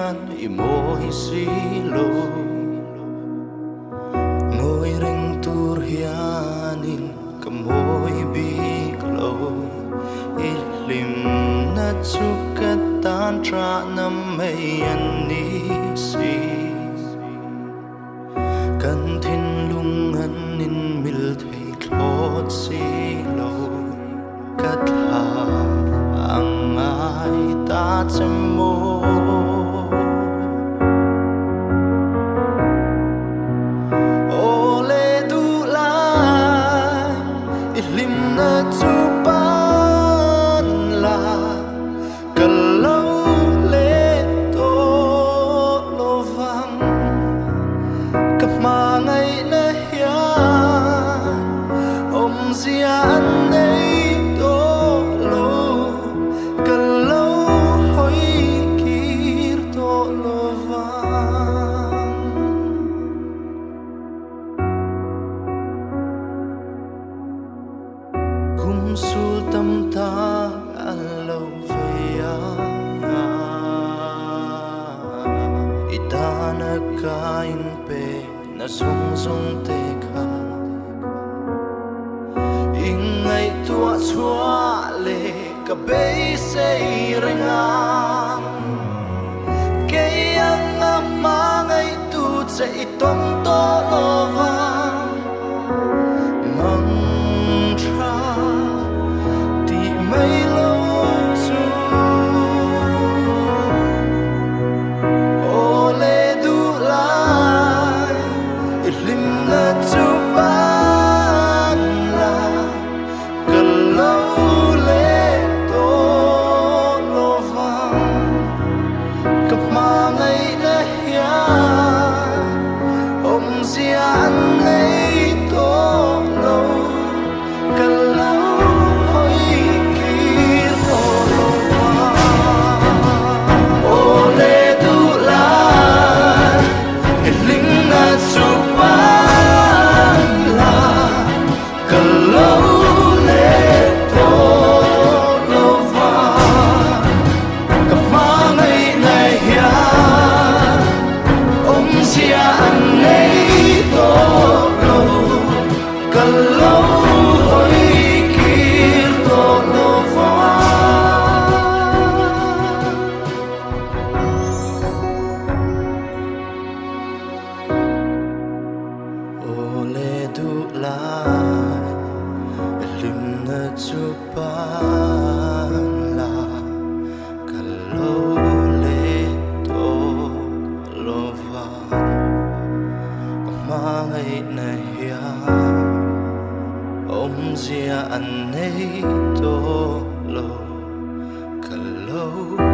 i moi si lo ngồi ring tur hianin ka moi big lo ilim na chukatan tra na mai an ni si kan thin lung an in mil thei thlot si lo kat ha ang ai ta chemo ole du lai ilim na chu pan la kalau le to lo vang kap ma ngai na hia om zia an nei sul tâm ta lâu về itana kain pe na sung sung te kha ingai tua chua le ka be sei renga ke yang ama ngai tu che tom to lova anh ấy to lo cả lâu